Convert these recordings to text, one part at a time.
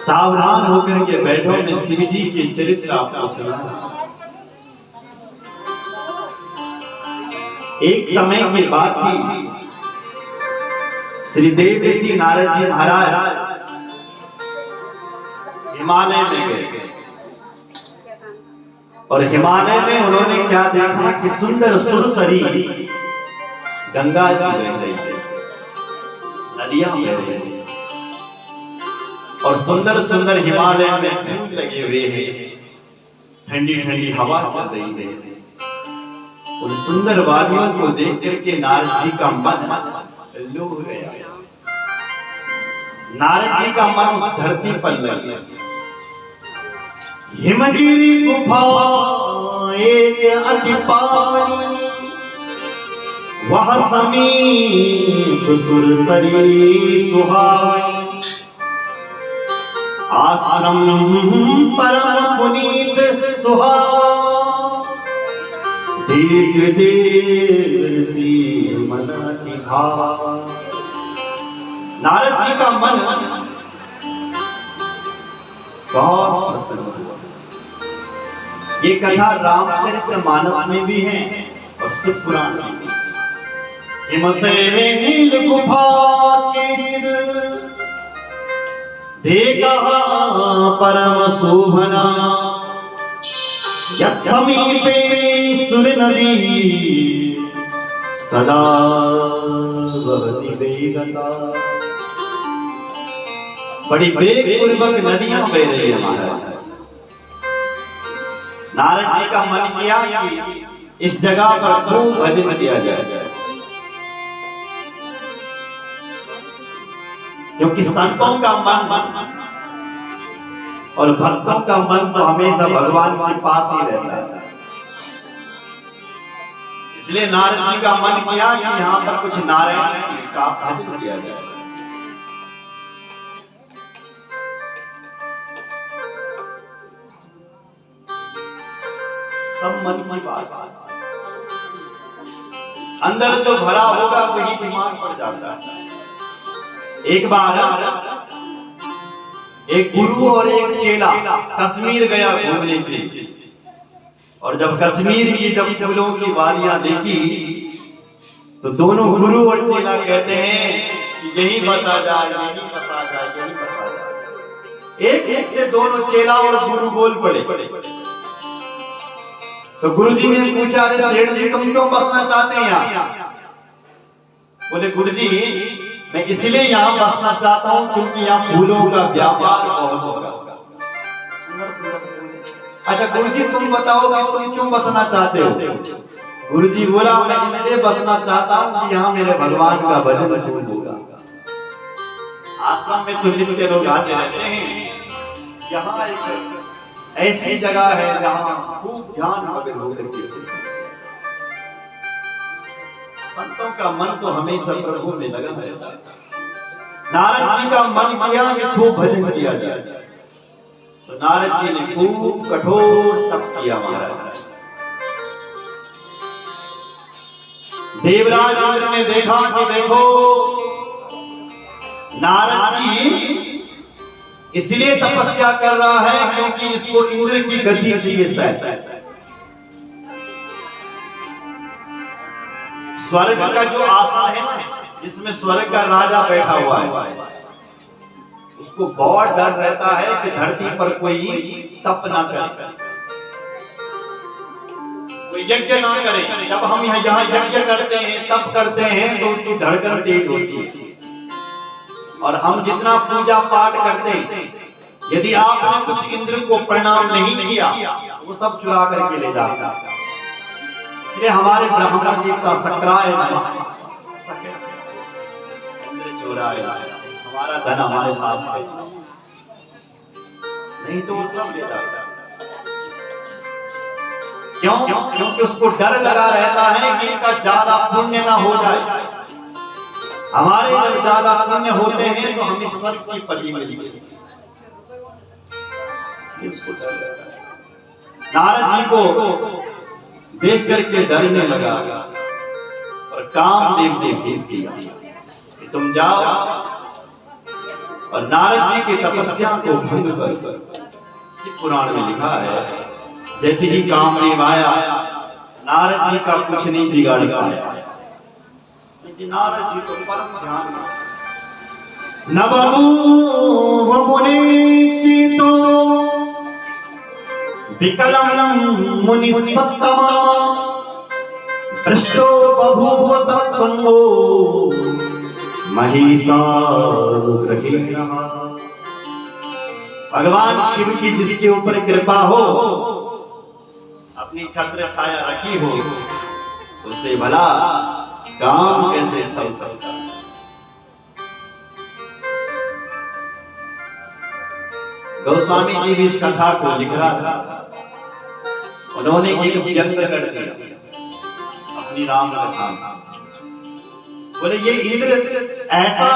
सावधान होकर के बैठो, मैं शिव जी के चरित्र आपको सुना। एक समय की बात थी, श्री देवर्षि नारद जी महाराज हिमालय में गए और हिमालय में उन्होंने क्या देखा कि सुंदर सुरसरी गंगा जी बह रही है, नदियां बह रही है और सुंदर सुंदर हिमालय में फूल लगे हुए हैं, ठंडी ठंडी हवा चल रही है। उन सुंदर वादियों को देख करके नारद जी का मन लो हो गया। नारद जी का मन उस धरती पर लग गया। हिमगिरी गुफा एक अति पावनी, वह समीप सुरसरी सुहावनी। आश्रम परम पुनीत सुहावा, देख देवर्षि मन की भावा। नारद जी का मन बहुत प्रसन्न हुआ। ये कथा रामचरित्र मानस में भी है और शिव पुराण में भी। हिमशैल गुफा के चिर देखा परम शोभना, यत् समीपे सुर नदी सदा बहती वेगता। बड़ी वेग पूर्वक नदियां बह रही है महाराज। नारद जी का मन किया कि इस जगह पर खूब भजन किया जाए, क्योंकि संतों का मन और भक्तों का मन तो हमेशा भगवान के पास ही रहता है। इसलिए नारद जी का मन किया कि यहाँ पर कुछ नारायण का भजन किया जाए। सब मन की बात, अंदर जो भरा होगा वही दिमाग पर जाता है। एक बार एक गुरु और एक चेला कश्मीर गया घूमने के लिए, और जब कश्मीर की जब फूलों की वादियां देखी तो दोनों गुरु और चेला कहते हैं कि यहीं बसा जाए, यहीं बसा जाए, यहीं बसा जाए। एक एक से दोनों चेला और गुरु बोल पड़े। तो गुरुजी ने पूछा, अरे सेठ जी तुम क्यों बसना चाहते हैं यहाँ? बोले गुरुजी मैं इसलिए यहाँ बसना चाहता हूँ क्योंकि यहाँ फूलों का व्यापार बहुत होगा। अच्छा गुरुजी तुम बताओ कि तुम क्यों बसना चाहते हो? गुरुजी बोला मैं इसलिए बसना चाहता हूँ कि यहाँ मेरे भगवान का भजन खूब होगा। आश्रम में तो नित्य लोग आते रहते हैं, यहाँ एक ऐसी जगह है जहाँ खूब ध्यान मग्न होकर के संतों का मन तो हमेशा प्रभु में लगा रहता है। नारद जी का मन किया कि खूब भजन किया जाए, तो नारद जी ने खूब कठोर तप किया महाराज। देवराज इंद्र ने देखा कि देखो नारद जी इसलिए तपस्या कर रहा है क्योंकि इसको इंद्र की गद्दी चाहिए। शायद स्वर्ग का जो आसन है ना, जिसमें स्वर्ग का राजा बैठा हुआ है, उसको बहुत डर रहता है कि धरती पर कोई तप ना करे, कोई यज्ञ ना करे। जब हम यहाँ यज्ञ करते हैं, तप करते हैं, तो उसकी धड़कन तेज होती है। और हम जितना पूजा पाठ करते हैं, यदि आपने उस इंद्र को प्रणाम नहीं किया वो सब चुरा करके ले जाता है। इसलिए हमारे ब्राह्मण देवता सक्राय इंद्र चुराए, हमारा धन हमारे पास है, नहीं तो वो सब ले जाता। क्यों? क्योंकि उसको डर लगा रहता है कि इनका ज्यादा पुण्य ना हो जाए। हमारे जब ज्यादा पुण्य होते हैं तो हमें स्वर्ग की पदवी मिलती है, इसलिए उसको डर लगता है। नारद जी को देख करके डरने लगा और कामदेव ने भेज दिया कि तुम जाओ और नारद जी की तपस्या को भंग कर शिव पुराण में लिखा है, जैसे ही कामदेव आया नारद जी का कुछ नहीं बिगाड़ पाया। नारद जी तो परम ध्यान नबभूव मुनिश्चितो विकलम मुनि सत्तमा भ्रष्टो बभूव तत्संगो महिषासुरग्रहेण। भगवान शिव की जिसके ऊपर कृपा हो, अपनी छत्र छाया रखी हो, उससे भला काम कैसे चल सकता। गोस्वामी जी भी इस कथा को लिख रहा था, उन्होंने एक व्यंग कर दिया अपनी राम कथा। बोले ये इंद्र ऐसा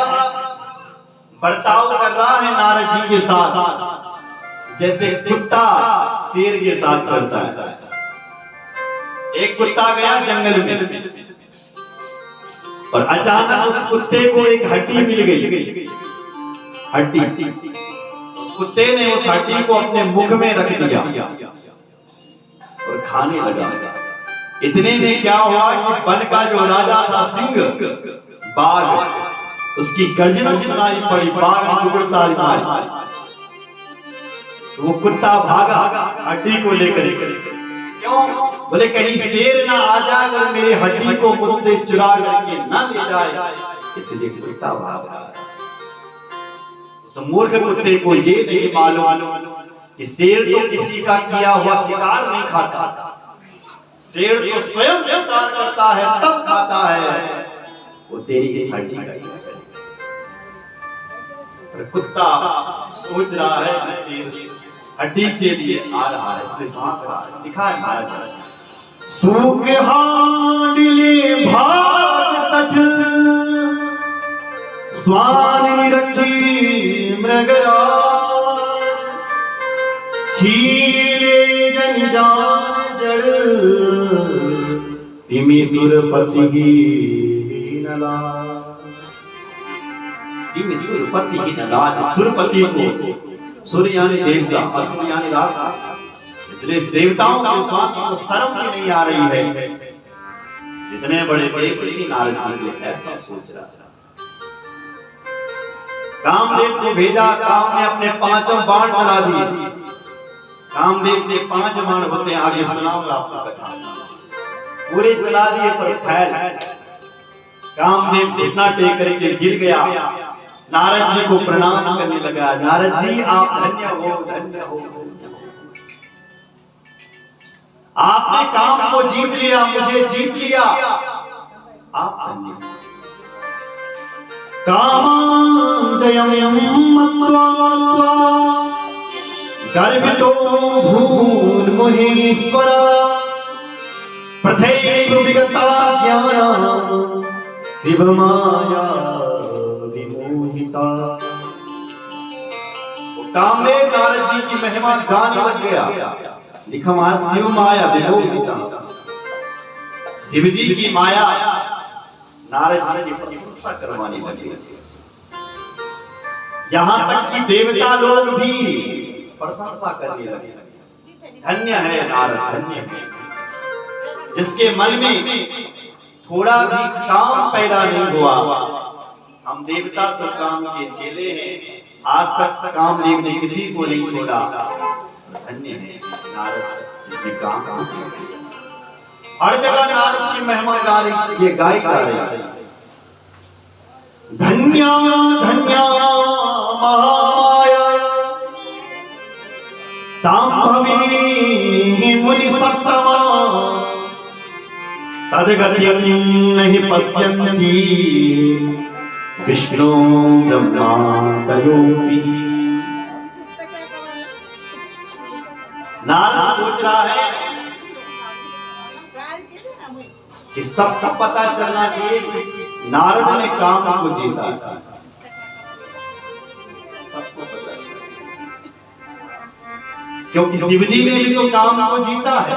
बर्ताव कर रहा है नारद जी के साथ जैसे कुत्ता शेर के साथ करता है। एक कुत्ता गया जंगल में और अचानक उस कुत्ते को एक हड्डी मिल गई। हड्डी, उस कुत्ते ने उस हड्डी को अपने मुख में रख दिया और खाने लगा। इतने में क्या हुआ कि वन का जो राजा था सिंह, बाघ, उसकी गर्जना सुनाई पड़ी, बाघ टुकड़ता मारी। वो कुत्ता भागा हड्डी को लेकर। क्यों? बोले कहीं शेर ना आ जाए और मेरी हड्डी को मुझसे चुरा करके ना ले जाए, इसलिए कुत्ता भागा। उस मूर्ख कुत्ते को ये नहीं मालूम कि शेर तो किसी का किया हुआ शिकार नहीं खाता, शेर तो स्वयं शिकार करता है तब खाता है, वो तेरी इस हड्डी का। कुत्ता सोच रहा है कि शेर हड्डी के लिए आ रहा है, इसलिए भाग रहा है। लिखा है महाराज, सूख हांडले भाग सठ स्वामी रखी मृगराज, छीले जन जान जड़ तिमी सुरपति की नलाज। तिमी सुरपति की नलाज, सुरपति को सूर्य यानी देवता, असुर यानी राक्षस, इसलिए इस देवताओं के स्वामी को शर्म भी नहीं आ रही है। इतने बड़े देवसी नारद जी के ऐसा सोच रहा है। कामदेव को भेजा, काम ने अपने 5 बाण चला दिए। कामदेव के 5 बाण होते हैं, आगे सुनाऊंगा आपको कथा। पूरे चला दिए पर फैल। कामदेव घुटना टेक करके गिर गया, नारद जी को प्रणाम करने लगा। नारद जी आप धन्य हो, धन्य हो, आपने काम को जीत लिया, मुझे जीत लिया, आप धन्य हो। कामांजयं मत्वा गर्भितो भून् मुनीश्वर, प्रथैव विगता ज्ञानं शिव माया विमोहिता। कामदेव नारद जी की महिमा गाने लग गया। लिखा वहां शिव माया विमोहिता, शिव जी की माया नारद जी की प्रशंसा करवाने लगे। यहां तक कि देवता लोग भी प्रशंसा करने लगे। धन्य है नारद, धन्य है जिसके मन में थोड़ा भी काम पैदा नहीं हुआ। हम देवता तो काम के चेले हैं, आज तक कामदेव ने किसी को नहीं छोड़ा। धन्य है नारद जिसने काम को जीत लिया। हर जगह नारद की महिमा गा रही, ये गाई जा रही। धन्या धन्या महामाया सांभवी मुनि सत्तमा, तद्गतिं नहीं पश्यन्ति विष्णु ब्रह्मा तयोपि। नारद सोच रहा है कि सबको पता चलना चाहिए कि नारद ने काम को जीता। सबको पता चाहिए, क्योंकि शिवजी ने भी तो काम को जीता है।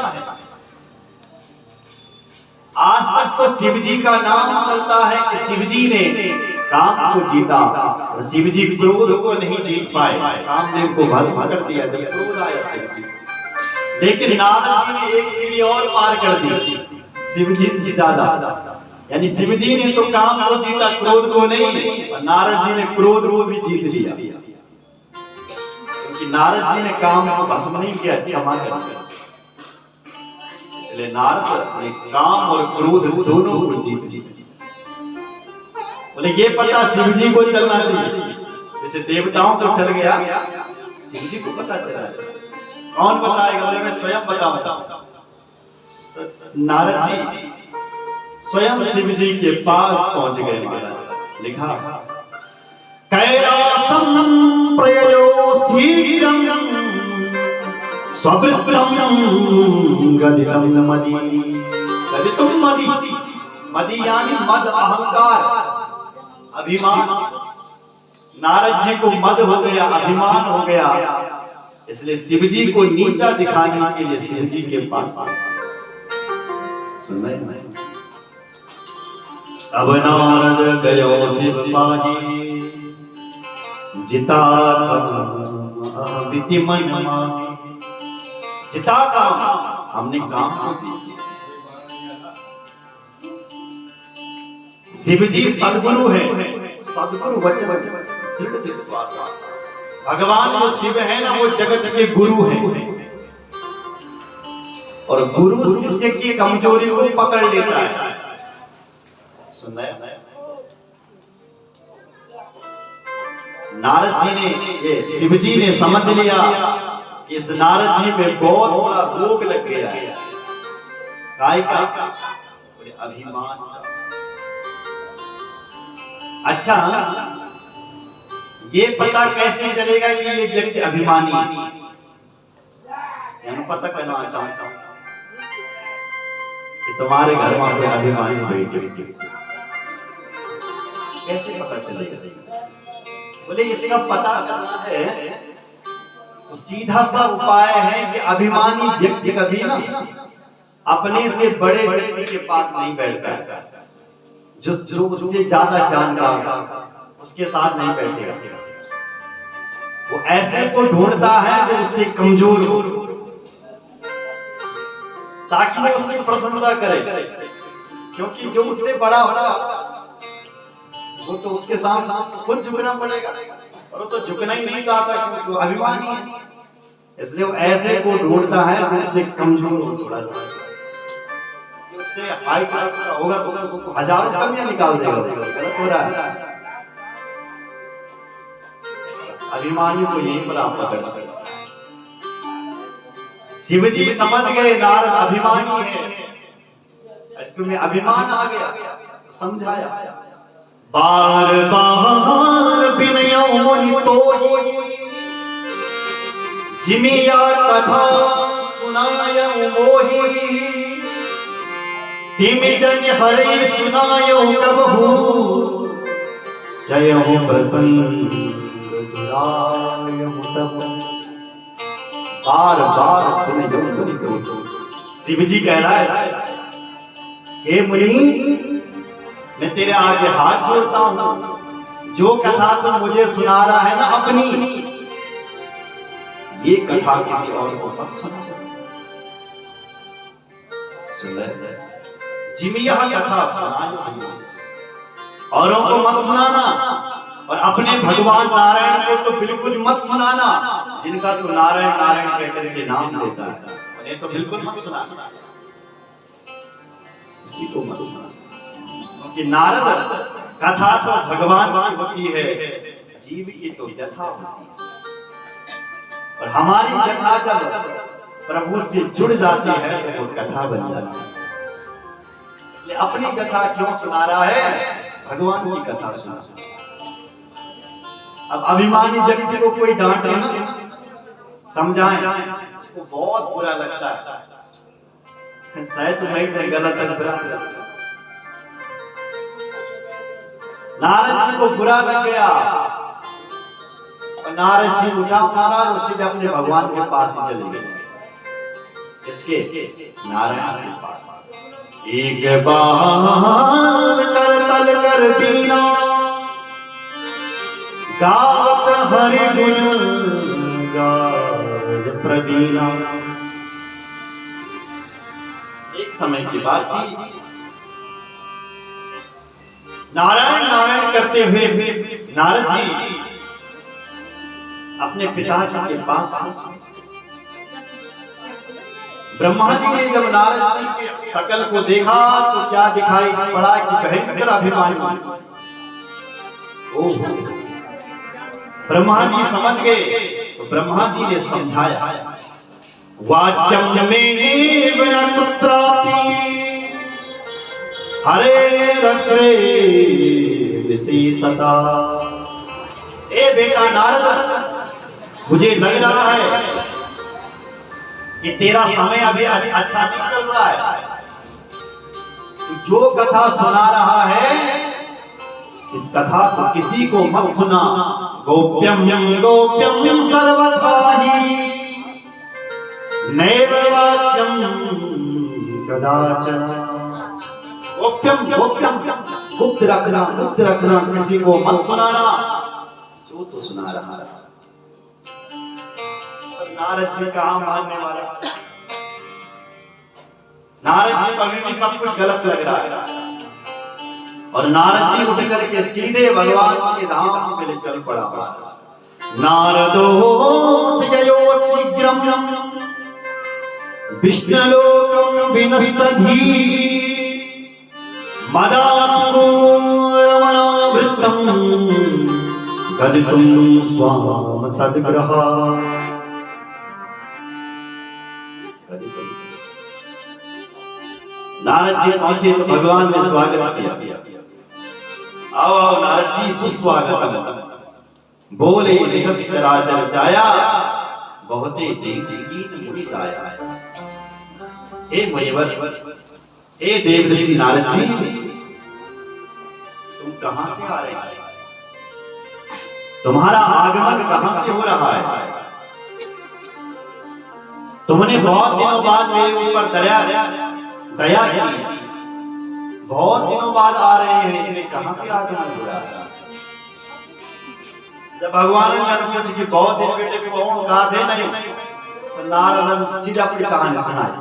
आज तक तो शिवजी का नाम चलता है कि शिवजी ने काम को जीता। और शिव जी क्रोध को नहीं जीत पाए, कामदेव को भस्म कर दिया जब क्रोध आया शिव जी। लेकिन नारद जी ने एक सीढ़ी और पार कर दी शिव जी से ज्यादा। यानी शिव जी ने तो काम को जीता, क्रोध को नहीं, और नारद जी ने क्रोध को भी जीत लिया। क्योंकि नारद जी ने काम को भस्म नहीं किया, क्षमा कर दिया। इसलिए नारद ने काम और क्रोध दोनों को जीत लिया। बोले ये पता शिव जी को चलना चाहिए, जैसे देवताओं को चल गया, शिव जी को पता चला। कौन बताएगा? बोले मैं स्वयं बताऊंगा। तो नारद जी स्वयं शिव जी के पास पहुंच गए। महाराज लिखा, कैलासम प्रययो शीघ्रम स्ववृत्तम गदितम मदि। गदितुम मदि, मदि यानी मद, अहंकार, अभिमान। नारद जी को मद हो गया, अभिमान हो गया, इसलिए शिव जी को नीचा दिखाने के लिए शिव जी के पास आए। सुन रहे हैं? अब नारद गयो शिव पाही, जिता विति मन माही। जिता काम, हमने काम को जीत। शिव जी सद्गुरु है, सद्गुरु वचन दृढ़ विश्वास। भगवान जो शिव है ना, वो जगत के गुरु हैं। और गुरु शिष्य की कमजोरी को पकड़ लेता है। सुन रहे हैं? नारद जी ने, ये शिव जी ने समझ लिया कि इस नारद जी में बहुत बड़ा रोग लग गया है। काय का? अभिमान का। अच्छा, ये पता कैसे चलेगा कि ये व्यक्ति अभिमानी है? पता करना चाहता हूं कि तुम्हारे घर में कोई अभिमानी बैठे, कैसे पता चलेगा? बोले इसका पता करना है तो सीधा सा उपाय है कि अभिमानी व्यक्ति कभी ना अपने से बड़े व्यक्ति के पास नहीं बैठता है। जो उससे ज्यादा जानकार उसके साथ नहीं बैठेगा। वो ऐसे को ढूंढता है जो उससे कमजोर हो, ताकि वो उसकी प्रशंसा करे। क्योंकि जो उससे बड़ा होगा वो तो उसके सामने खुद झुकना पड़ेगा, और वो तो झुकना ही नहीं चाहता क्योंकि वो अभिमानी है। इसलिए वो ऐसे को ढूंढता है जो उससे कमजोर हो थोड़ा सा। उससे हाई क्लास का होगा तो उसको हजारों कमियां निकाल देगा। गलत हो रहा है। अभिमानी को यही पर आप पकड़ सकते। शिव जी समझ गए नारद अभिमानी है, इसको में अभिमान आ गया, समझाया। बार बार विनयो मुनि तोहि, जिमिया कथा सुनायो मोहि। तिम जन हरे सुनायो कबहू, जय हो प्रसन्न बार बार शिव जी कह रहा है, हे मुनि मैं तेरे आगे हाथ जोड़ता हूं, जो कथा तुम मुझे सुना रहा है ना अपनी, ये कथा किसी और को मत सुना। जिमिया कथा सुनाना, औरों को मत सुनाना, और अपने भगवान नारायण को तो बिल्कुल मत सुनाना, जिनका तो नारायण नारायण कहकर के नाम लेता है, उन्हें तो बिल्कुल मत सुनाना, किसी को मत सुनाना। क्योंकि नारद कथा तो भगवान की होती है, जीव की तो व्यथा होती है। और हमारी व्यथा जब प्रभु से जुड़ जाती है तो वो कथा बन जाती है। इसलिए अपनी कथा क्यों सुना रहा है? भगवान की कथा सुना। अब अभिमानी व्यक्ति को कोई डांटे ना, समझाएं, उसको बहुत बुरा लगता है, शायद तुम्हें गलत है। नारद जी को बुरा लग गया, और नारद जी उठा मारा और सीधे अपने भगवान के पास ही चले गए। इसके नारायण के पास एक बार कर तल कर बीना, गावत हरि गुण गाय प्रवीणा। एक समय की बात थी, नारायण नारायण करते हुए नारद जी अपने पिताजी के पास पहुंचे। ब्रह्मा जी ने जब नारद जी के शकल को देखा तो क्या दिखाई पड़ा कि भयंकर अभिमानी। ओह, ब्रह्मा जी समझ गए तो ब्रह्मा जी ने समझाया, वाच्यम में बिना कुत्रापि हरे रक्रे विशेषता। ए बेटा नारद, मुझे लग रहा है कि तेरा समय अभी अच्छा नहीं चल रहा है। तू जो कथा सुना रहा है इस कथा को किसी को मत सुना। गोप्यम गोप्यम सर्वथा हि नैव वाच्यम कदाचन। गोप्यम गोप्यम, गुप्त रखना, किसी को मत सुनाना। जो तो सुना रहा है। नारद जी कहाँ मानने वाले? नारद जी को अभी भी सब कुछ गलत लग रहा है और नारद जी उठ करके सीधे भगवान के धाम के लिए चल पड़ा। नारदो जयो शीघ्रम विष्णुलोकम विनष्टधि मदातु रमणावृत्तम गदितुं स्वाम तद्ग्रह। नारद जी पहुंचे तो भगवान ने स्वागत किया। आओ आओ नारद जी, सुस्वागतम। बोले निहस चराचर जाया, बहुते देव गीत मुनि गाया। हे मुनिवर, हे देव ऋषि नारद जी, तुम कहां से आ रहे हैं? तुम्हारा आगमन कहां से हो रहा है? तुमने बहुत दिनों बाद मेरे ऊपर दया की, बहुत दिनों बाद आ रहे हैं, इसलिए कहां से आगमन हो रहा है? जब भगवान ने पूछा कि बहुत दिन बेटे कौन कहा थे नहीं, तो नारद सीधा अपनी कहानी सुनाई।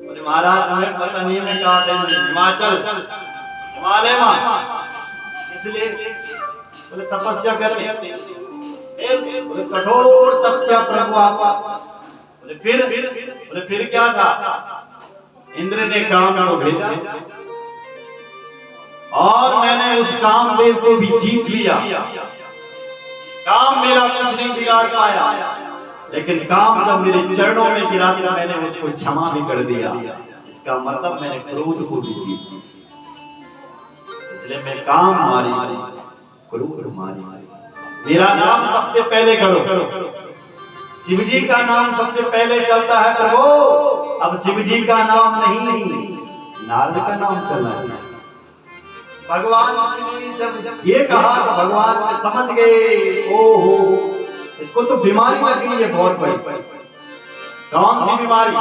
बोले महाराज तुम्हें पता नहीं मैं कहा थे हिमाचल हिमालय में, इसलिए बोले तपस्या करनी। बोले कठोर तपस्या प्रभु आप। बोले फिर क्या था? इंद्र ने काम को भेजा और मैंने उस कामदेव को भी जीत लिया। काम मेरा कुछ नहीं बिगाड़ पाया, लेकिन काम जब मेरे चरणों में गिरा तो मैंने उसको क्षमा भी कर दिया। इसका मतलब मैंने क्रोध को भी जीत लिया। इसलिए मैं काम मारी, क्रोध मारी। मेरा नाम सबसे पहले करो। शिव जी का नाम सबसे पहले चलता है प्रभु। अब शिव जी का नाम नहीं, नारद का नाम चलना चाहिए। भगवान ने जब ये कहा तो भगवान ने समझ गए, ओहो इसको तो बीमारी लग गई है बहुत बड़ी। कौन सी बीमारी?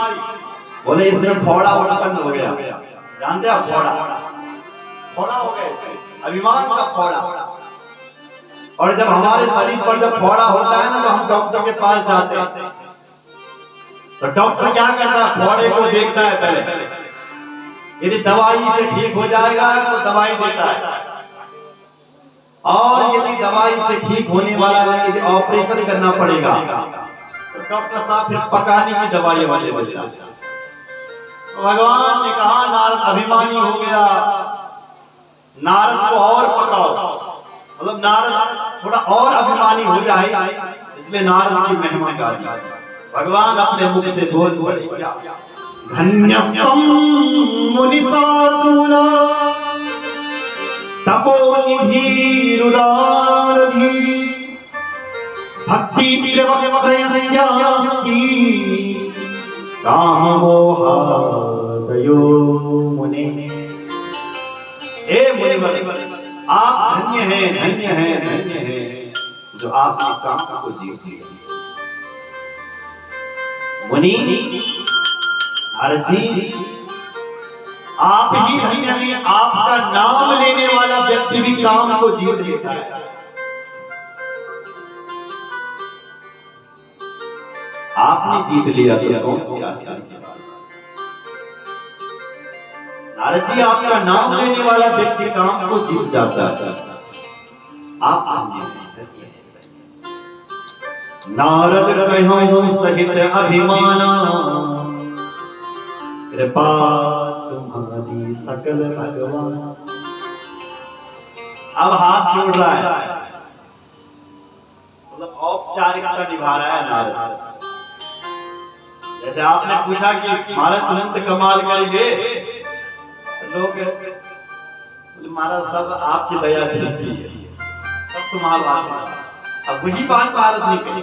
बोले इसमें फोड़ा उत्पन्न हो गया। जानते हैं फोड़ा हो गया इसमें, अभिमान का फोड़ा। और जब हमारे शरीर पर जब फोड़ा होता है ना तो हम डॉक्टर के पास जाते हैं, तो डॉक्टर क्या करता है? फोड़े को देखता है पहले, यदि दवाई से ठीक हो जाएगा तो दवाई देता है, और यदि दवाई से ठीक होने वाला है, यदि ऑपरेशन करना पड़ेगा तो डॉक्टर साहब फिर पकाने की दवाई वाले देता है। तो भगवान ने कहा नारद अभिमानी हो गया, नारद को और पकाओ, मतलब नारद थोड़ा और अभिमानी हो जाए, इसलिए नारद की महिमा गा दी। भगवान अपने मुख से बोल पड़े, क्या धन्यस्त्वं मुनिसाधुना तपोनिधि रुरारधि भक्ति त्रयस्यास्ति काममोहादयो मुने। हे मुनिवर, आप धन्य हैं जो आपके काम को जीत लिया। मुनि नारद जी, आप ही धन्य हैं। आपका नाम लेने वाला व्यक्ति भी काम को जीत लेता है। आपने जीत लिया तो कौन सी आश्चर्य की बात। नारद जी, आपका नाम लेने वाला व्यक्ति काम को जीत जाता है। आप नारद कहो सहित अभिमाना, कृपा तुम्हारी सकल भगवान। अब हाथ जोड़ रहा है, मतलब औपचारिकता निभा रहा है नारद। जैसे आपने पूछा कि महाराज तुरंत कमाल करेंगे, लोग महाराज सब आपकी दया दृष्टि है, सब तुम्हारा वास्ता। अब वही बात नारद ने कही।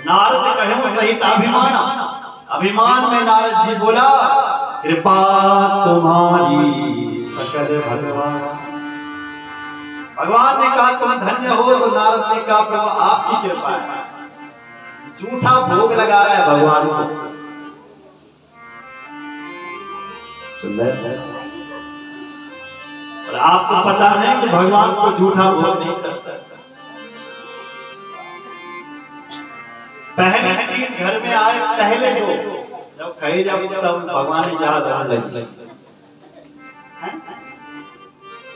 नारद कहे सहित अभिमान, अभिमान में नारद जी बोला, कृपा तुम्हारी सकल भगवान। भगवान ने कहा तुम धन्य हो, तो नारद ने कहा प्रभु आपकी कृपा है। झूठा भोग लगा रहा है भगवान को। सुंदर है। और आपको पता है कि भगवान को झूठा भोग नहीं चलता। पहली चीज घर में आए, पहले हो जब खाई जब तब भगवान ने याद आने लगी।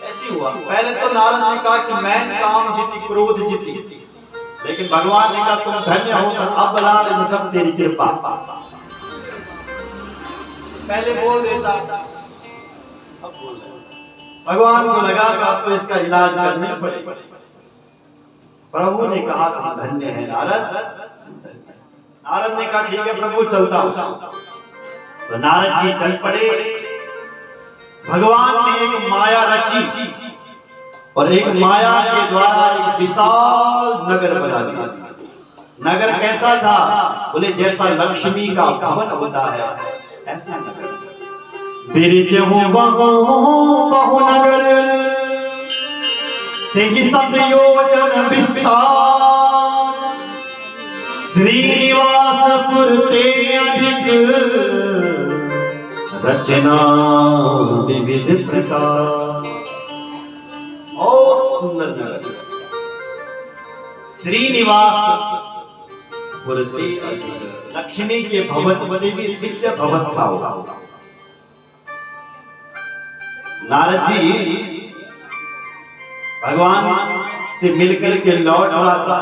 ऐसी हुआ। पहले तो नारद ने कहा कि मैं काम जीती, क्रोध जीती, लेकिन भगवान ने कहा तुम धन्य हो, तो अब लाल में सब तेरी कृपा। पहले बोल देता, अब बोल रहे। भगवान को लगा कि अब तो इसका इलाज करना पड़ेगा। प्रभु ने कहा तुम धन्य है नारद। नारद ने कहा ठीक है प्रभु चलता हूं। तो नारद जी चल पड़े। भगवान ने एक माया रची और एक माया के द्वारा एक विशाल नगर बना दिया। नगर कैसा था? बोले जैसा लक्ष्मी का भवन होता है ऐसा नगर। बिरजहु बहु नगर तेहि सत योजन विस्तार। श्रीनिवासपुर ते अधिक रचना विविध प्रकार। बहुत सुंदर नगर। श्रीनिवासपुर ते अधिक, लक्ष्मी के भवन से भी दिव्य भवन था। नारद जी भगवान से मिलकर के लौट रहा था,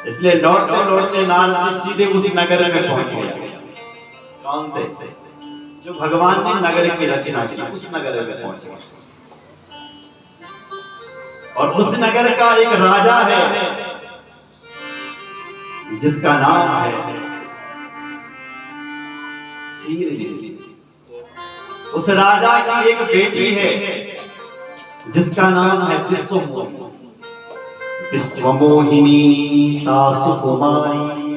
इसलिए लौटते लौटते नारद जी सीधे उस नगर में पहुंच गए। कौन से? जो भगवान ने नगर की रचना की, उस नगर में पहुंच गए। और उस नगर का एक राजा है जिसका नाम है शीरनिधि। उस राजा की एक बेटी है जिसका नाम है विश्वमोहिनी। विश्वमोहिनी तासु कुमारी,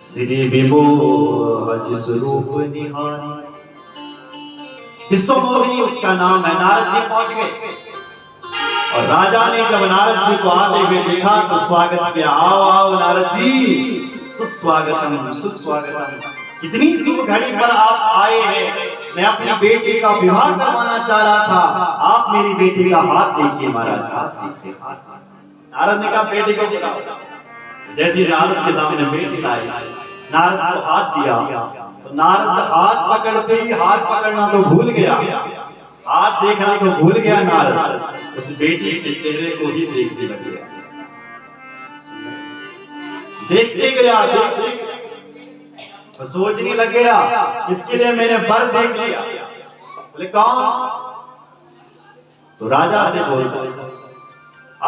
श्री विमोह स्वरूप निहारी। विश्वमोहिनी उसका नाम है। नारद जी पहुंच गए और राजा ने जब नारद जी को आते हुए देखा तो स्वागत किया। आओ आओ नारद जी, सुस्वागतम सुस्वागतम। कितनी शुभ घड़ी पर आप आए हैं। मैं अपनी बेटी का विवाह करवाना चाह रहा था, आप मेरी बेटी का हाथ देखिए महाराज, हाथ देखिए। नारद ने कहा बेटी को बुलाओ। जैसे नारद के सामने बेटी आई, नारद को हाथ दिया तो नारद हाथ पकड़ते ही हाथ पकड़ना तो भूल गया, हाथ देखना तो भूल गया। नारद उस बेटी के चेहरे को ही देखने लग गया। देखते गया, देखते तो सोचने लग गया इसके लिए मैंने वर देख लिया। बोले कौन? तो राजा से बोलता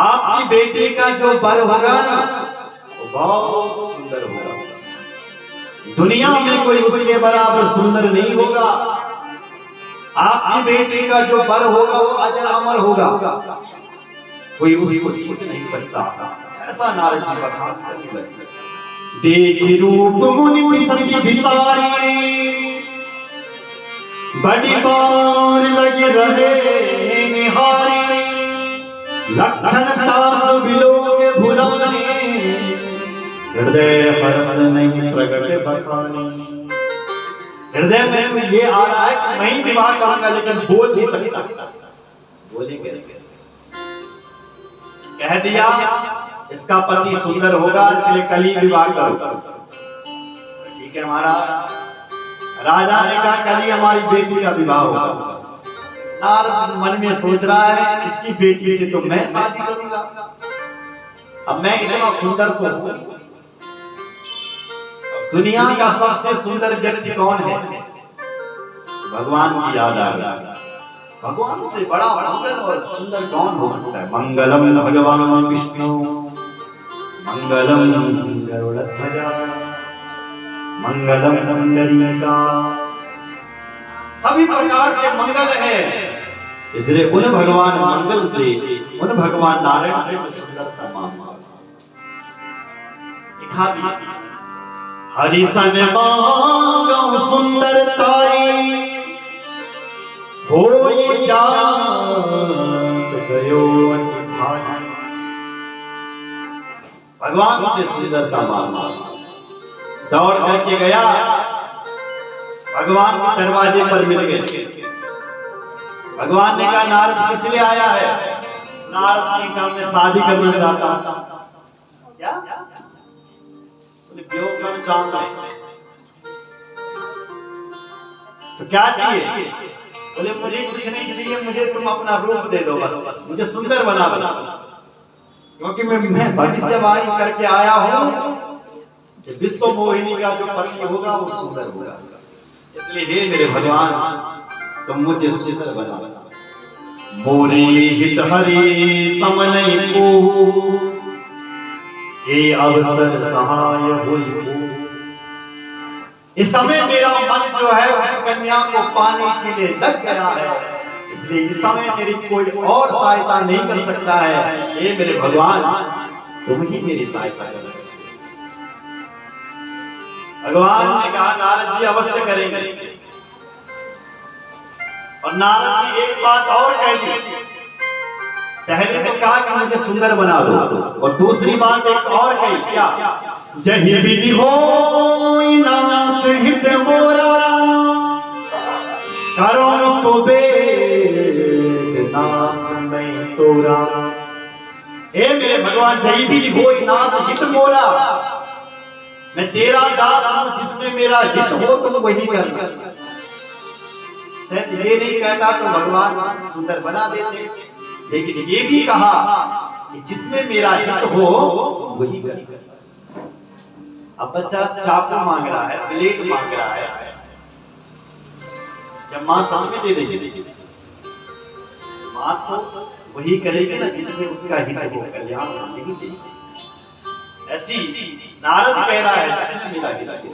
आपकी बेटी का जो वर होगा ना वो बहुत सुंदर होगा, दुनिया में कोई उसके बराबर सुंदर नहीं होगा। आपकी बेटी का जो वर होगा वो अजर अमर होगा, कोई उसको छूट नहीं सकता। ऐसा नारद जी बखान करने लगे। देखी रूप मुनि पिसती भिसारी, बड़ी बार लगे रहे निहारी। लक्षण तास विलोक भुलाने, हृदय हर्ष नहीं प्रगट बखाने। हृदय में ये आ रहा है कि मैं ही विवाह करूंगा, लेकिन बोल नहीं सकता। बोले कैसे? कह दिया इसका पति सुंदर होगा, इसलिए कल ही विवाह करो। ठीक है महाराज। राजा ने कहा कल ही हमारी बेटी का विवाह होगा। नारद मन में सोच रहा है इसकी बेटी से तो मैं शादी करूंगा, अब मैं इतना सुंदर तो हूं। दुनिया का सबसे सुंदर व्यक्ति कौन है? भगवान की याद आ गई। भगवान से बड़ा मंगल और सुंदर कौन हो सकता है? मंगलम भगवान विष्णु मंगलम गरुड़ध्वजा मंगलम पुंडरीका। सभी प्रकार से मंगल है, इसलिए उन भगवान मंगल से, उन भगवान नारायण से मैं सुंदरता मांगता। हरि सन मांगो सुंदरताई होई जात गयो भाई। भगवान से सुंदरता मांगा, दौड़ करके गया, भगवान के दरवाजे पर मिल गए। भगवान ने कहा नारद किस लिए आया है? नारद ने कहा मैं शादी करना चाहता हूं। क्या? तो क्या चाहिए? बोले मुझे कुछ नहीं चाहिए, मुझे तुम अपना रूप दे दो, बस मुझे सुंदर बना दो, क्योंकि मैं भविष्यवाणी करके आया हूं कि विश्व मोहिनी का जो पति होगा वो सुंदर होगा। इसलिए हे मेरे भगवान तुम मुझे सुंदर बना। मोरे हित हरि समनई को ये अवसर सहाय हुई। इस समय मेरा मन जो है उस कन्या को पाने के लिए लग गया है, इसलिए इस समय मेरी कोई और सहायता नहीं कर सकता है। हे मेरे भगवान तुम ही मेरी सहायता कर सकते हो। भगवान ने कहा नारद जी अवश्य करेंगे। और नारद जी एक बात और कह दी, पहले तो कहा कि मुझे सुंदर बना दो, और दूसरी बात एक और कही, क्या? जही विधि होई नाथ हित मोरा करो सुबेग नास नहीं तोरा। हे मेरे भगवान जही विधि होई नाथ हित मोरा, मैं तेरा दास हूं, जिसमें मेरा हित हो तुम वही करना। शायद ये नहीं कहता तो भगवान सुंदर बना देते, लेकिन ये भी कहा कि जिसमें मेरा हित हो वही करना। अब बच्चा चाकू मांग रहा है, प्लेट मांग रहा है, क्या मां सच में दे देगी? मां तो वही करेगी ना जिसमें उसका हित हो, कल्याण नहीं देगी। ऐसी नारद कह रहा है जिसमें मेरा हित हो।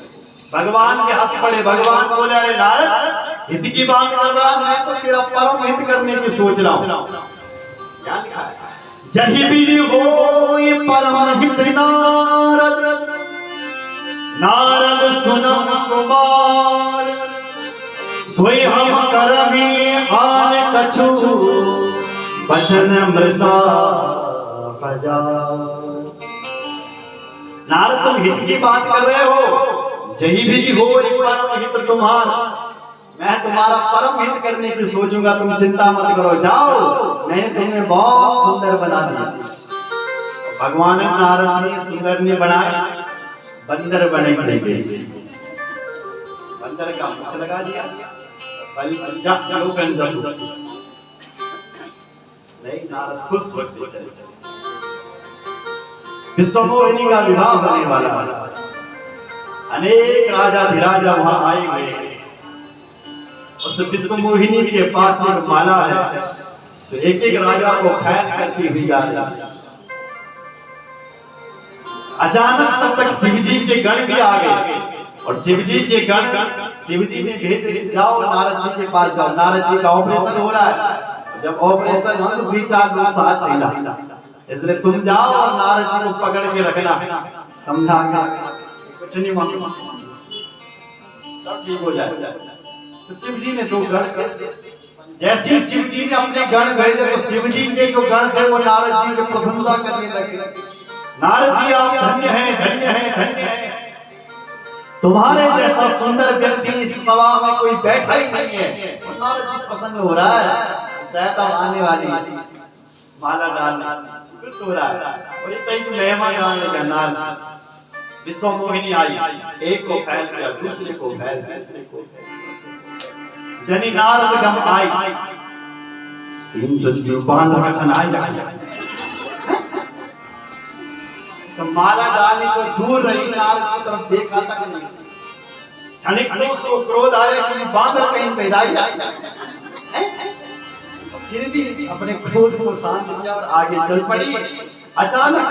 भगवान के हंस पड़े। भगवान बोले अरे नारद हित की बात कर रहा, मैं तो तेरा परम हित करने की सोच रहा हूं। क्या लिखा है? जही विधि होई परम हित नारद नारद सुनम कुमार सोई हम करमी आन कछु बचन मृषा हजार। नारद तुम हित की बात कर रहे हो, जही विधि होई परम हित तुम्हारा, मैं तुम्हारा परम हित करने की सोचूंगा, तुम चिंता मत करो, जाओ मैंने तुम्हें बहुत सुंदर बना दिया। भगवान नारद जी सुंदर ने बनाया, बंदर बने थे। बंदर का मुख लगा दिया, नहीं नारद खुश हो चले। विश्व मोहिनी का विवाह होने वाला, अनेक राजा धीराजा वहां आए हुए। उस विश्व मोहिनी के पास एक माला है, तो एक एक राजा को खैर करती हुई जा रही। अचानक तब तक शिवजी के गण भी आ गए, और शिवजी के गण, शिवजी ने भेजे जाओ नारद जी के पास जाओ, नारद जी का ऑपरेशन हो रहा है। जब ऑपरेशन हो तो 2-4 लोग साथ चाहिए, इसलिए तुम जाओ और नारद जी को पकड़ के रखना, समझा कुछ नहीं मालूम, सब ठीक हो जाए। तो शिवजी ने 2 गण कर दिए। जैसे शिवजी ने अपने गण भेजे तो शिवजी के जो गण थे वो नारद जी की प्रशंसा करने लगे। नारद जी आप धन्य हैं, धन्य हैं, धन्य हैं, तुम्हारे जैसा सुंदर व्यक्ति इस सभा में कोई बैठा ही नहीं है। नारद जी प्रसन्न हो रहा है, शायद आने वाली माला डाल खुश हो रहा है। और इतना ही मेहमान गाने का नाल विश्व मोहिनी आई, एक को फैल गया, दूसरे को फैल, तीसरे को फैल, जनी नारद गम आई, तीन चुटकी बांध रखन आई। तो माला डालने को दूर रही, नारद की तरफ देखा तक नहीं। क्षणिक में उसको क्रोध आया कि बांदर कहीं पैदा ही फिर भी अपने क्रोध को शांत किया और आगे चल पड़ी। अचानक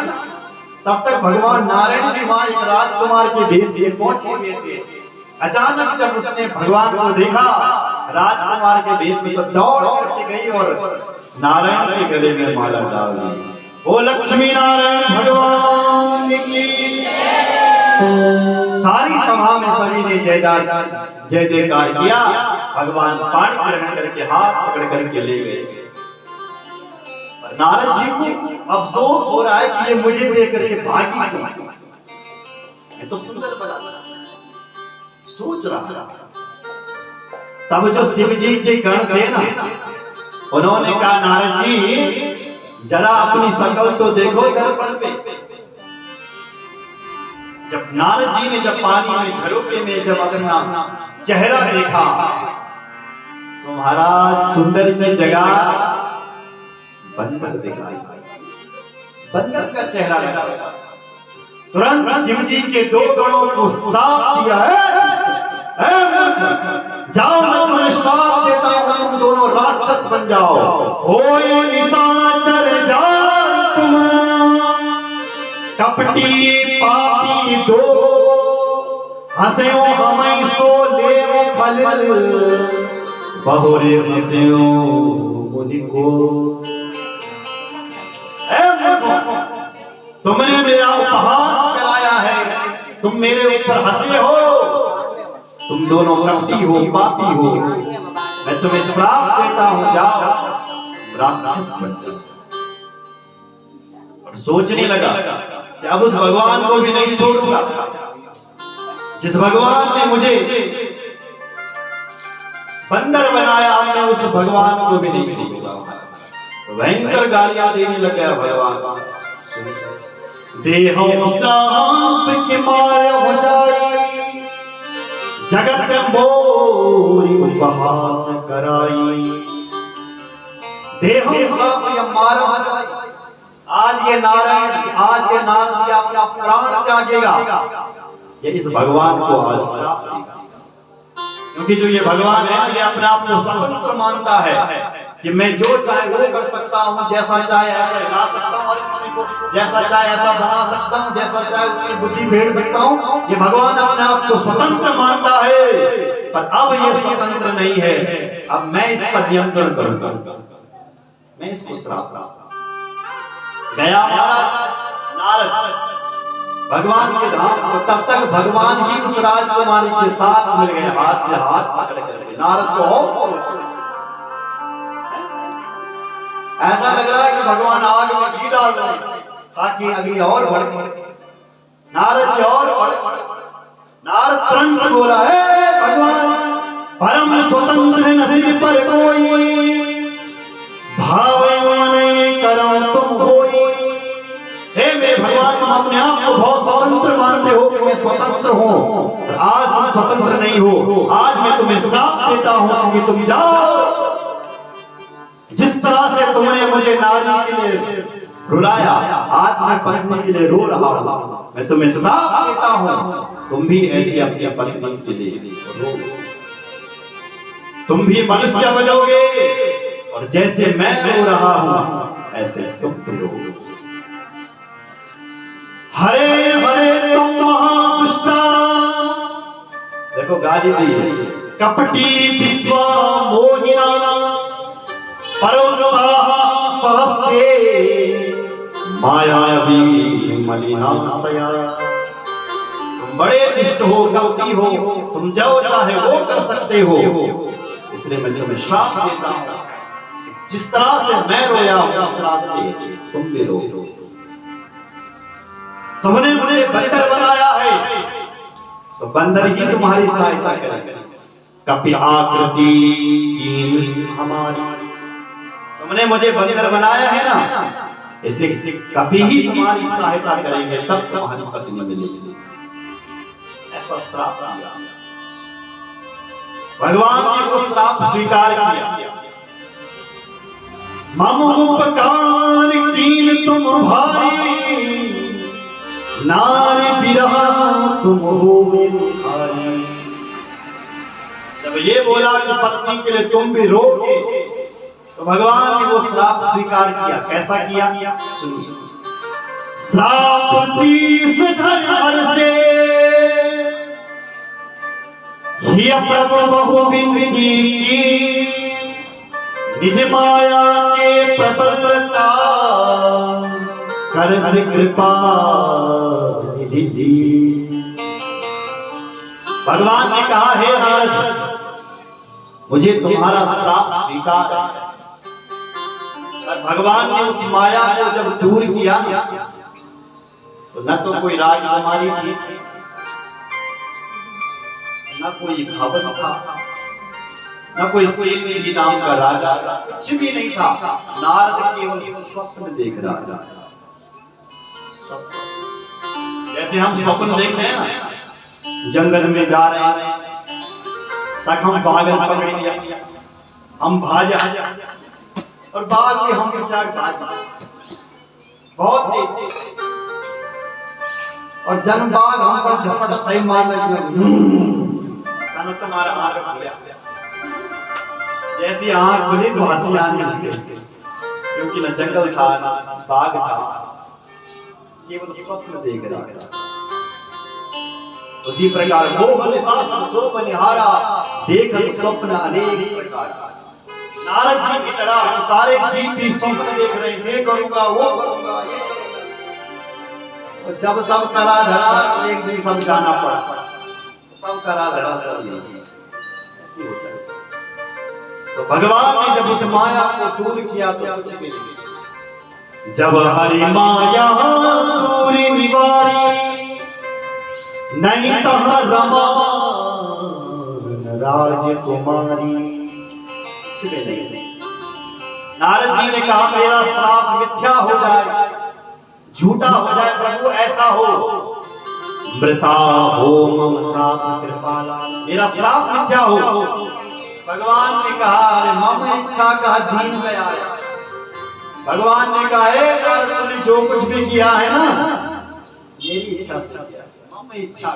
तब तक भगवान नारायण भी वहां एक राजकुमार के भेष में पहुंचे हुए थे। अचानक जब उसने भगवान को देखा राजकुमार के भेष में, तो दौड़ करके गई और नारायण के गले में माला डाल दी। ओ लक्ष्मी नारायण भगवान की। सारी सभा में सभी ने जय जयकार किया। भगवान पानी ग्रहण करके हाथ पकड़ करके ले गए। नारद जी को अफसोस हो रहा है कि ये मुझे देख करके भागी क्यों। ये तो सुंदर बना सोच रहा। तब जो शिव जी के गण थे ना, उन्होंने कहा नारद जी जरा अपनी शकल तो देखो दर्पण पे। जब नारद जी ने जब पानी में झरोके में जब अपना चेहरा देखा तो महाराज सुंदर की जगह बंदर दिखाई। बंदर का चेहरा लगा। तुरंत शिव जी के दो गणों को श्राप दिया है, जाओ मैं तुम्हें श्राप देता हूं, तुम दोनों राक्षस बन जाओ। होए निशाचर जान तुम, कपटी पापी दो, हंस्यो हमें सो ले फल, बहुरे हंस्यो मुनि को। तुमने मेरा उपहास कराया है, तुम मेरे ऊपर हंसे हो, तुम दोनों कपटी हो, पापी हो, मैं तुम्हें श्राप देता हूं, जाओ राक्षस बन जाओ। और सोचने लगा कि अब उस भगवान को भी नहीं छोड़ूंगा, जिस भगवान ने मुझे बंदर बनाया, मैं उस भगवान को भी नहीं छोड़ूंगा। भयंकर गालियां देने लग गया भगवान। देहो श्राप के मारे हो जाए, जगत मोरी उपहास कराई। देहो श्राप के मारे हो जाए, आज ये नारायण, आज ये नारद अपना प्राण त्यागेगा, ये इस भगवान को आज श्राप देगा। क्योंकि जो ये भगवान है ये अपने आप को स्वतंत्र मानता है कि मैं जो चाहे वो कर सकता हूँ, जैसा चाहे ऐसा हिला सकता हूँ, और किसी को जैसा चाहे ऐसा बना सकता हूँ, जैसा चाहे उसकी बुद्धि फेर सकता हूँ। ये भगवान अपने आप को स्वतंत्र मानता है, पर अब ये स्वतंत्र नहीं है। अब मैं इस पर नियंत्रण करूंगा, मैं इसको श्राप गया महाराज नारद भगवान के धाम को। तब तक भगवान ही उस राजकुमारी के साथ मिल गए, हाथ से हाथ पकड़ कर। नारद को और ऐसा लग रहा है कि भगवान आग में घी डाल रहे हैं ताकि अग्नि और भड़के। नारद जी और नारद तुरंत बोला है भगवान परम स्वतंत्र नसीब पर कोई, भावे मन करो तुम होई। हे मेरे भगवान तुम अपने आप को बहुत स्वतंत्र मानते हो कि मैं स्वतंत्र हूँ, और आज तुम स्वतंत्र नहीं हो। आज मैं तुम्हें श्राप देता हूँ कि तुम जाओ। जिस तरह से तुमने मुझे नारी के लिए रुलाया, आज मैं पत्नी के लिए रो रहा हूँ। मैं तुम्हें श्राप देता हूँ, तुम भी ऐसी अपनी पत्नी के लिए रो। तुम भी मनुष्य बनोगे, और जैसे मैं रो रहा हूँ ऐसे तुम भी रो। हरे हरे तुम महादुष्टा, देखो गाली दी है, कपटी विश्व मोहिना, परोत्साह सहस्ये मायावी मलिनाशया। तुम बड़े दुष्ट हो, कपटी हो, तुम जो चाहे वो कर सकते हो, इसलिए मैं तुम्हें श्राप देता हूं। जिस तरह से मैं रोया हूं उस तरह से तुम भी रो। तुमने मुझे बंदर बनाया है, तो बंदर ही तुम्हारी सहायता करेगा। कपि आकृति कीन हमारी, तुमने मुझे बंदर बनाया है ना, इसे कभी ही तुम्हारी सहायता करेंगे तब तुम्हारी पत्नी मिलेगी। ऐसा श्राप दिया। भगवान ने वो श्राप स्वीकार किया। मम उपकार कीन तुम भाई, नारी बिरहा तुम हो दुखारी। जब ये बोला कि पत्नी के लिए तुम भी रोगे, तो भगवान ने वो श्राप स्वीकार किया। कैसा किया? सुनिए। श्राप शीस धर से ही प्रभु बहु बिनती की, निज माया के प्रबलता कर से कृपा निधि दी। भगवान ने कहा, हे नारद, मुझे तुम्हारा श्राप स्वीकार है। भगवान ने उस माया को जब दूर किया तो न तो कोई राजकुमारी थी, न कोई भवन था, न कोई सेनापति नाम का राजा, कुछ भी नहीं था। नारद केवल स्वप्न देख रहा था। जैसे हम स्वप्न देख रहे हैं ना, जंगल में जा रहे हैं, तक हम बाघ पकड़ लिया, हम भाजा और बाघ भी हम पीछा बहुत तेज, और जन बाघ हम पर झपट मारने लगे। तुम्हारा आंख खुल गया, जैसी आंख खुली तो हंसी आने लगी, क्योंकि न जंगल था ना बाघ था, केवल स्वप्न देख रहा था। उसी प्रकार मोह निशासन सोप निहारा, देखत स्वप्न अनेक प्रकार। नारद जी की तरह सारे जीव भी स्वप्न देख रहे हैं, ये करूंगा वो करूंगा ये करूंगा। और जब सब करा धरा, एक दिन सब जाना पड़ा, सब करा धरा सब ऐसी होता है। तो भगवान ने जब उस माया को दूर किया तो कुछ भी नहीं। जब हरि माया दूर निवारी, नहीं तह रमा राजकुमारी। नारद जी ने कहा, मेरा श्राप मिथ्या हो जाए, झूठा हो जाए प्रभु, ऐसा हो। मृषा हो मम श्राप कृपाला, मेरा श्राप मिथ्या हो। भगवान ने कहा, अरे मम इच्छा का दीन गया। भगवान ने कहा, नारद तूने जो कुछ भी किया है ना, मेरी इच्छा से किया। मम इच्छा,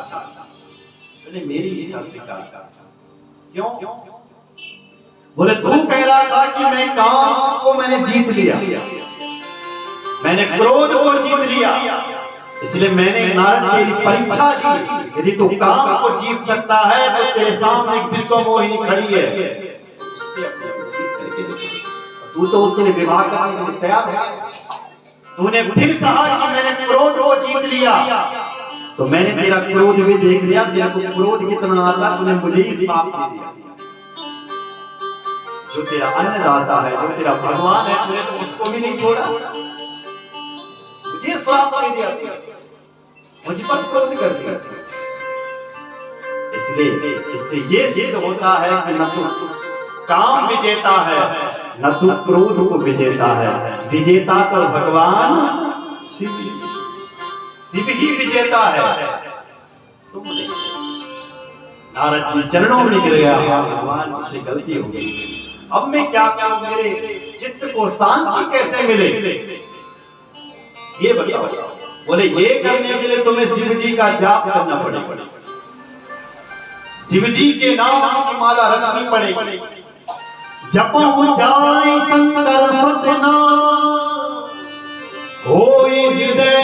तूने मेरी इच्छा से किया। क्यों? बोले तू कह रहा था कि मैं काम को मैंने जीत लिया, मैंने क्रोध को जीत लिया, इसलिए मैंने नारद तेरी परीक्षा की। यदि तू काम को जीत सकता है तो तेरे सामने एक विश्व मोहिनी खड़ी है, तू तो उसके लिए विवाह करने के लिए तैयार है। तूने फिर कहा कि मैंने क्रोध को जीत लिया, तो मैंने तेरा क्रोध भी देख लिया। तेरा क्रोध कितना आता, तूने मुझे ही श्राप दे दिया। जो तेरा अन्नदाता है, जो तेरा भगवान है, तूने तो उसको भी नहीं छोड़ा, मुझे श्राप दे दिया, मुझ पर क्रोध कर दिया। इसलिए इससे ये सिद्ध होता है कि न तो काम विजेता है, न तो क्रोध को विजेता है। विजेता तो भगवान शिव ही विजेता है, तुम नहीं। नारद जी चरणों में गिर गया, भगवान मुझसे गलती हो गई, अब मैं क्या करूं, मेरे चित्त को शांति कैसे मिले, ये बताओ। बोले ये करने के लिए तुम्हें शिव जी का जाप करना पड़ेगा, शिव जी के नाम की माला रखनी पड़ेगी। जपहु जाय शंकर सतनाम, होई हृदय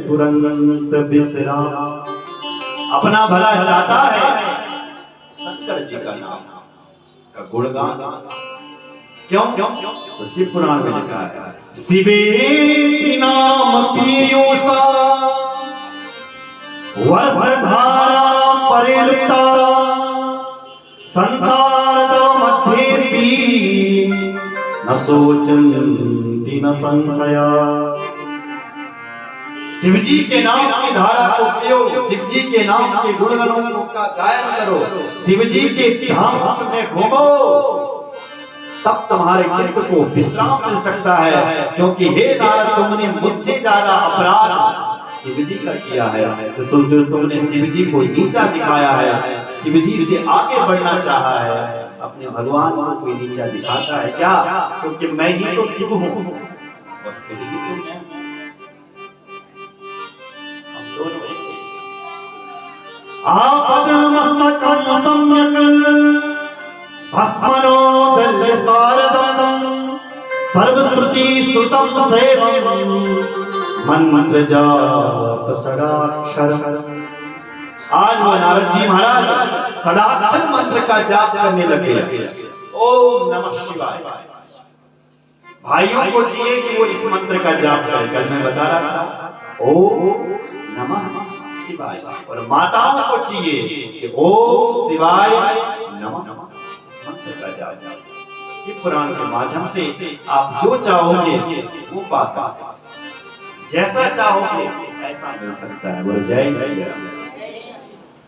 तुरंत विश्राम। अपना भला चाहता है, शंकर जी का नाम का गुणगान। क्यों? तो शिव पुराण में लिखा है, शिवेति नाम पीयूषा वर्षधारा परिलुप्ता, संसार तव मध्ये पी न शोचन्ति न संशया। शिव जी के नाम की धारा को पियो, शिव जी के नाम के गुणगणों का गायन करो, शिव जी के धाम में घूमो, तब तुम्हारे चित्त को विश्राम मिल सकता है। क्योंकि हे नारद, तुमने मुझसे ज्यादा अपराध शिव जी का किया है। जो तुमने शिव जी को नीचा दिखाया है, शिव जी से आगे बढ़ना चाहा है, अपने भगवान को कोई नीचा दिखाता है क्या? क्योंकि मैं ही तो शिव हूँ और शिव जी तो मैं। हम दोनों आपदमस्तकं सम्यक् भस्मनोदल्य शारदं सर्वश्रुति श्रुतं सेवं मंत्र जाप षडाक्षर। आज वो नारद जी महाराज षडाक्षर मंत्र का जाप करने लगे। ओम नमः शिवाय। भाइयों को चाहिए कि वो इस मंत्र का जाप करें। कल मैं बता रहा था ओम नमः शिवाय, और माताओं को चाहिए कि ओम शिवाय नमः इस मंत्र का जाप। शिव पुराण के माध्यम से आप जो चाहोगे वो पा सकते हैं, जैसा चाहोगे ऐसा मिल सकता है। बोलो जय श्री राम।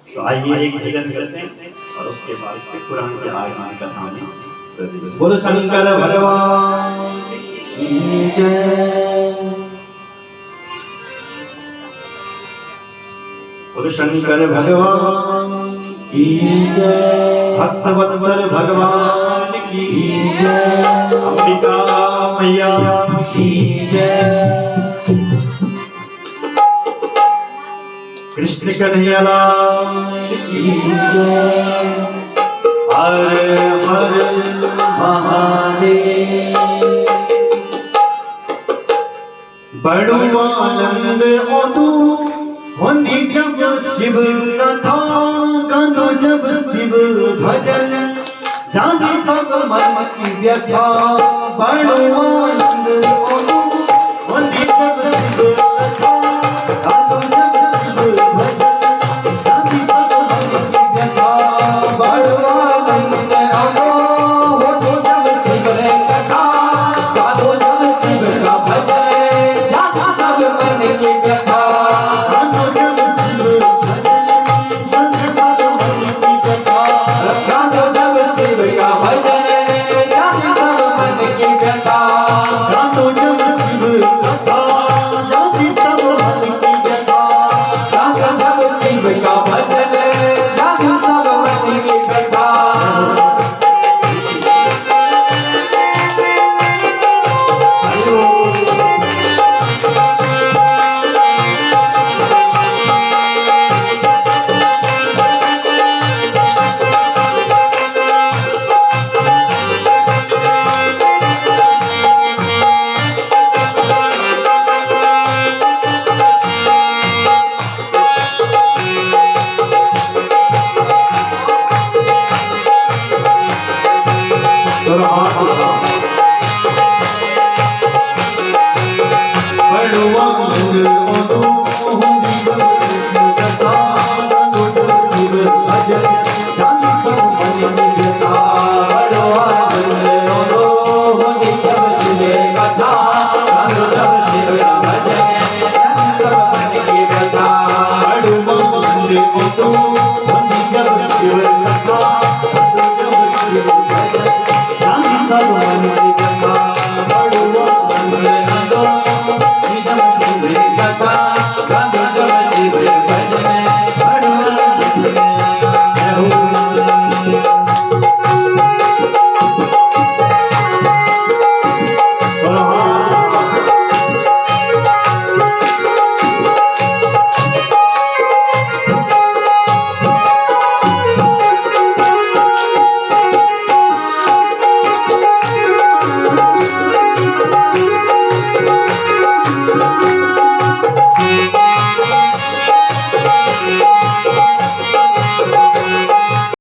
तो आइए एक भजन करते हैं और उसके बाद शिव पुराण की आगमन कथा में बोलो शंकर भगवान की जय। बोलो शंकर भगवान की जय। भक्तवत्सल भगवान की जय। अंबिका मैया की जय। कृष्ण कन्हैया लाल की जय। हर हर महादेव। बड़ो आनंद ओदू होंदी जब शिव कथा, गानो जब शिव भजन, जाने सब मन की व्यथा। बड़ो